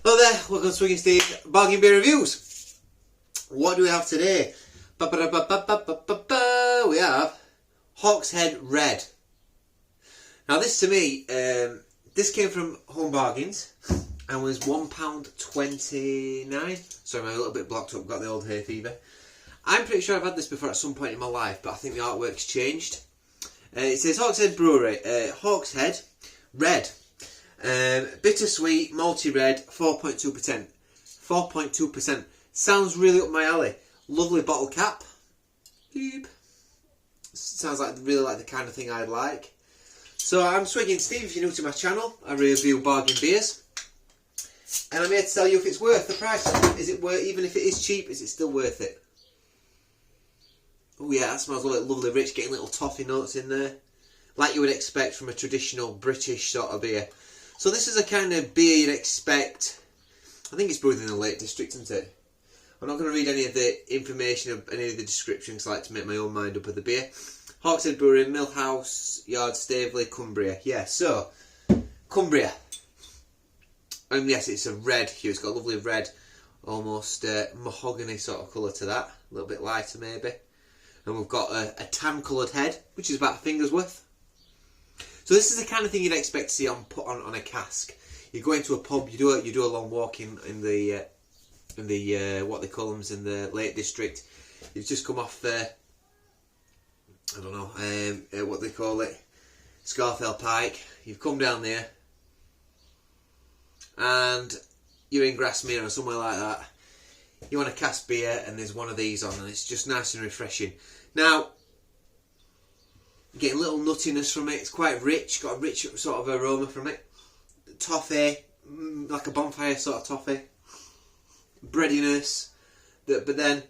Hello there, welcome to Swinging Steve Bargain Beer Reviews. What do we have today? We have Hawkshead Red. Now this to me, this came from Home Bargains and was £1.29. Sorry, I'm a little bit blocked up, got the old hay fever. I'm pretty sure I've had this before at some point in my life, but I think the artwork's changed. It says Hawkshead Brewery, Hawkshead Red. Bittersweet, malty red, 4.2%. 4.2%. Sounds really up my alley. Lovely bottle cap. Beep. Sounds really like the kind of thing I'd like. So I'm Swinging Steve. If you're new to my channel, I review bargain beers. And I'm here to tell you if it's worth the price. Is it worth, even if it is cheap, is it still worth it? Oh yeah, that smells lovely rich, getting little toffee notes in there. Like you would expect from a traditional British sort of beer. So this is a kind of beer you'd expect. I think it's brewed in the Lake District, isn't it? I'm not going to read any of the information of any of the descriptions. I like to make my own mind up with the beer. Hawkshead Brewery, Millhouse Yard, Staveley, Cumbria. Yeah, so Cumbria. And yes, it's a red hue. It's got a lovely red, almost mahogany sort of colour to that. A little bit lighter maybe. And we've got a tan coloured head, which is about a finger's worth. So this is the kind of thing you'd expect to see put on a cask. You go into a pub, you do a long walk in the what they call them in the Lake District. You've just come off I don't know what they call it, Scarfell Pike. You've come down there, and you're in Grasmere or somewhere like that. You want a cask beer, and there's one of these on, and it's just nice and refreshing. Now, getting a little nuttiness from it. It's quite rich, got a rich sort of aroma from it. Toffee, like a bonfire sort of toffee. Breadiness, but then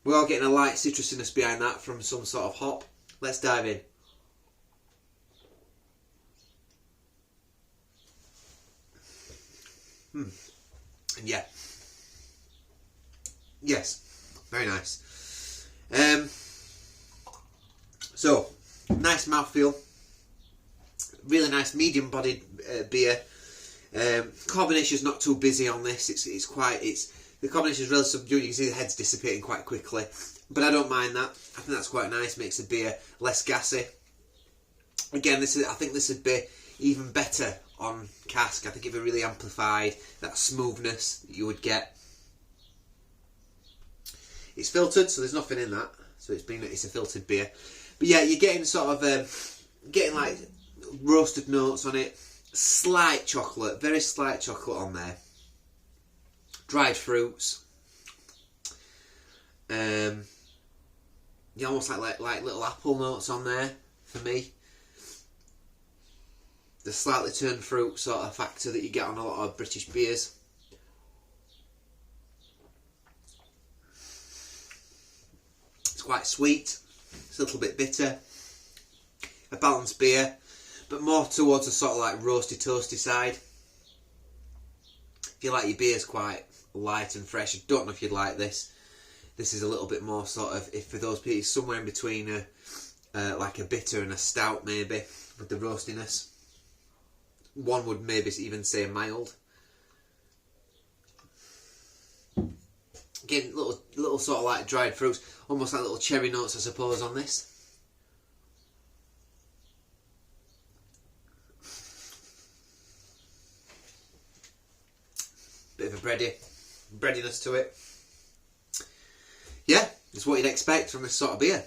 we are getting a light citrusiness behind that from some sort of hop. Let's dive in. And yeah, yes, very nice. So, nice mouthfeel, really nice medium-bodied beer. Carbonation is not too busy on this. The carbonation is really subdued. You can see the head's dissipating quite quickly, but I don't mind that. I think that's quite nice. Makes the beer less gassy. Again, I think this would be even better on cask. I think it would really amplified that smoothness that you would get. It's filtered, so there's nothing in that. So it's a filtered beer. But yeah, you're getting sort of getting like roasted notes on it, slight chocolate, very slight chocolate on there, dried fruits. You almost like little apple notes on there for me. The slightly turned fruit sort of factor that you get on a lot of British beers. It's quite sweet. It's a little bit bitter. A balanced beer, but more towards a sort of like roasty toasty side. If you like your beers quite light and fresh, I don't know if you'd like this. This is a little bit more sort of, if for those people, somewhere in between like a bitter and a stout maybe, with the roastiness. One would maybe even say mild. Getting little sort of like dried fruits, almost like little cherry notes I suppose on this. Bit of a breadiness to it. Yeah, it's what you'd expect from this sort of beer.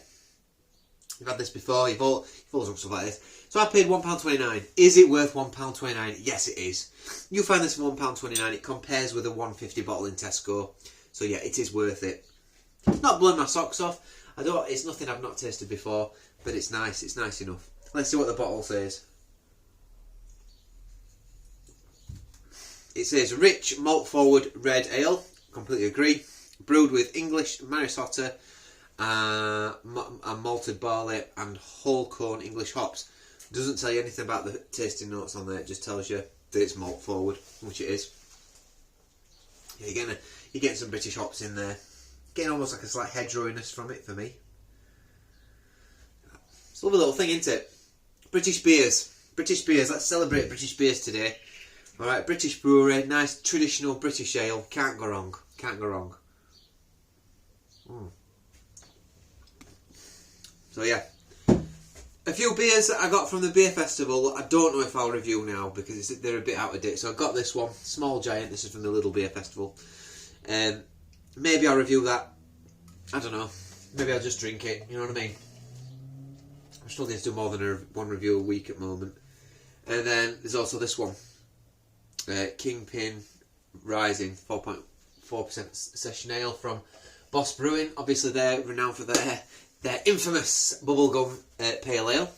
You've had this before, you've all drunk stuff like this. So I paid £1.29. Is it worth £1.29? Yes, it is. You'll find this for £1.29. It compares with a £1.50 bottle in Tesco. So yeah, it is worth it. Not blowing my socks off. It's nothing I've not tasted before, but it's nice. It's nice enough. Let's see what the bottle says. It says rich malt forward red ale. Completely agree. Brewed with English Marisota, and malted barley and whole corn English hops. Doesn't tell you anything about the tasting notes on there. It just tells you that it's malt forward, which it is. Yeah, you're getting some British hops in there. Getting almost like a slight hedgerowiness from it for me. It's a lovely little thing, isn't it? British beers. Let's celebrate British beers today. Alright, British brewery, nice traditional British ale. Can't go wrong. Can't go wrong. So yeah. A few beers that I got from the beer festival, I don't know if I'll review now because they're a bit out of date. So I got this one, Small Giant, this is from the Little Beer Festival. Maybe I'll review that. I don't know. Maybe I'll just drink it, you know what I mean? I'm struggling to do more than one review a week at the moment. And then there's also this one. Kingpin Rising, 4.4% session ale from Boss Brewing. Obviously they're renowned for their infamous bubblegum pale ale.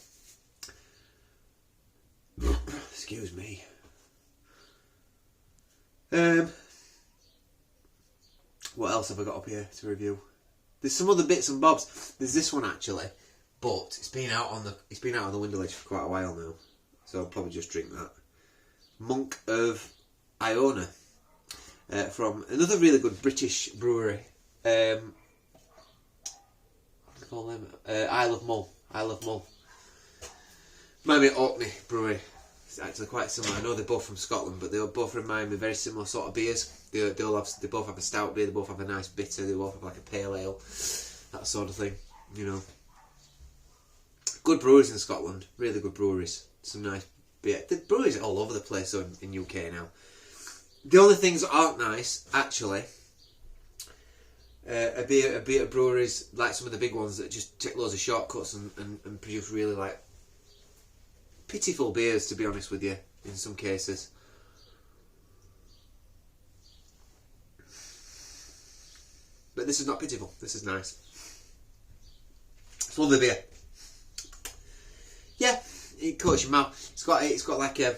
Excuse me. What else have I got up here to review? There's some other bits and bobs. There's this one actually, but it's been out on the window ledge for quite a while now, so I'll probably just drink that. Monk of Iona, from another really good British brewery. Call them Isle of Mull. Remind me of Orkney Brewery. It's actually quite similar. I know they're both from Scotland, but they both remind me of very similar sort of beers. They both have a stout beer. They both have a nice bitter. They both have like a pale ale, that sort of thing. You know, good breweries in Scotland. Really good breweries. Some nice beer. The breweries are all over the place in UK now. The only things that aren't nice, actually, are beer breweries like some of the big ones that just take loads of shortcuts and produce really like pitiful beers, to be honest with you, in some cases. But this is not pitiful. This is nice. It's lovely beer. Yeah, it coats your mouth. It's got like a.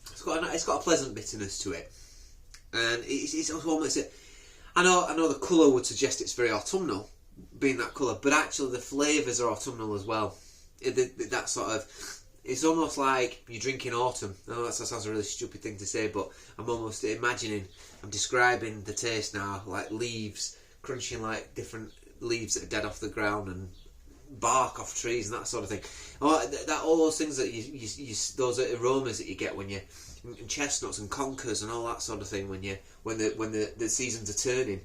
It's got a pleasant bitterness to it, and it's almost. I know the colour would suggest it's very autumnal, being that colour, but actually the flavours are autumnal as well. That sort of, it's almost like you're drinking autumn. I know that sounds a really stupid thing to say, but I'm almost I'm describing the taste now, like leaves, crunching like different leaves that are dead off the ground and bark off trees and that sort of thing. All those things that you those aromas that you get when you, and chestnuts and conkers and all that sort of thing when the seasons are turning.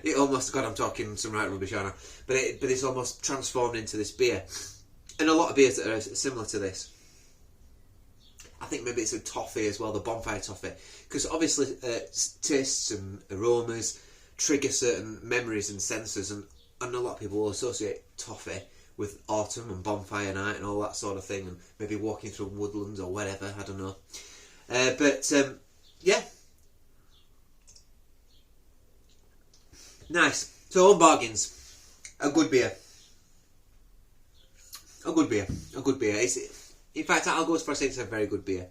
It almost, God, I'm talking some right rubbish, aren't I? But it's almost transformed into this beer. And a lot of beers that are similar to this. I think maybe it's a toffee as well, the bonfire toffee. Because obviously tastes and aromas trigger certain memories and senses, and a lot of people will associate toffee with autumn and bonfire night and all that sort of thing, and maybe walking through woodlands or whatever, I don't know. Yeah. Nice. So, Home Bargains. A good beer. In fact, I'll go as far as saying it's a very good beer.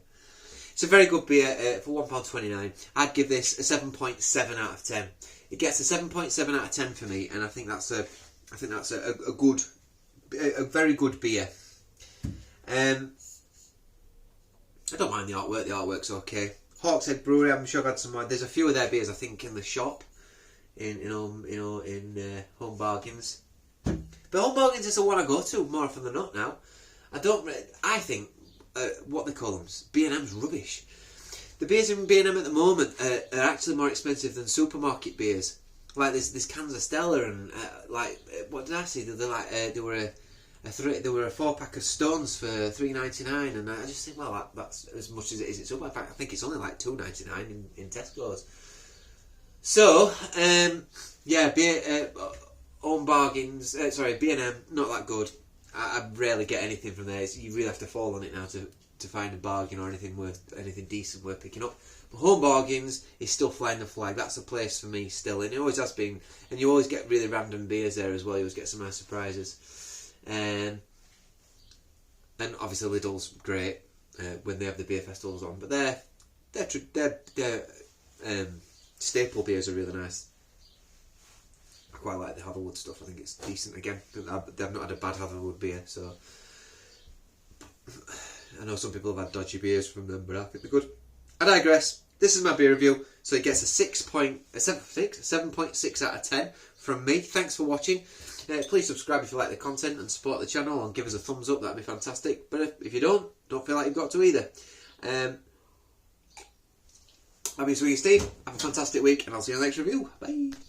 It's a very good beer for £1.29. I'd give this a 7.7 out of 10. It gets a 7.7 out of 10 for me, and I think that's a very good beer. I don't mind the artwork. The artwork's okay. Hawkshead Brewery, I'm sure I've had some. There's a few of their beers, I think, in the shop in Home Bargains. But Home Bargains is the one I go to more often than not now. I think what they call them, B&M's rubbish. The beers in B&M at the moment are actually more expensive than supermarket beers. Like this cans of Stella and what did I see? They were a 4-pack of Stones for $3.99, and I just think, well, that's as much as it is. In fact, I think it's only like $2.99 in Tesco's. So Home Bargains, B&M, not that good. I rarely get anything from there. You really have to fall on it now to find a bargain or anything decent worth picking up. But Home Bargains is still flying the flag. That's a place for me still, and it always has been. And you always get really random beers there as well. You always get some nice surprises. And obviously Lidl's great when they have the beer festivals on. But their staple beers are really nice. I quite like the Hazelwood stuff. I think it's decent again. They've not had a bad Hazelwood beer, so I know some people have had dodgy beers from them, but I think they're good. I digress. This is my beer review, so it gets a 7.6 out of 10 from me. Thanks for watching. Please subscribe if you like the content and support the channel and give us a thumbs up. That'd be fantastic. But if you don't feel like you've got to either. I've been Swiggy Steve. Have a fantastic week, and I'll see you in the next review. Bye.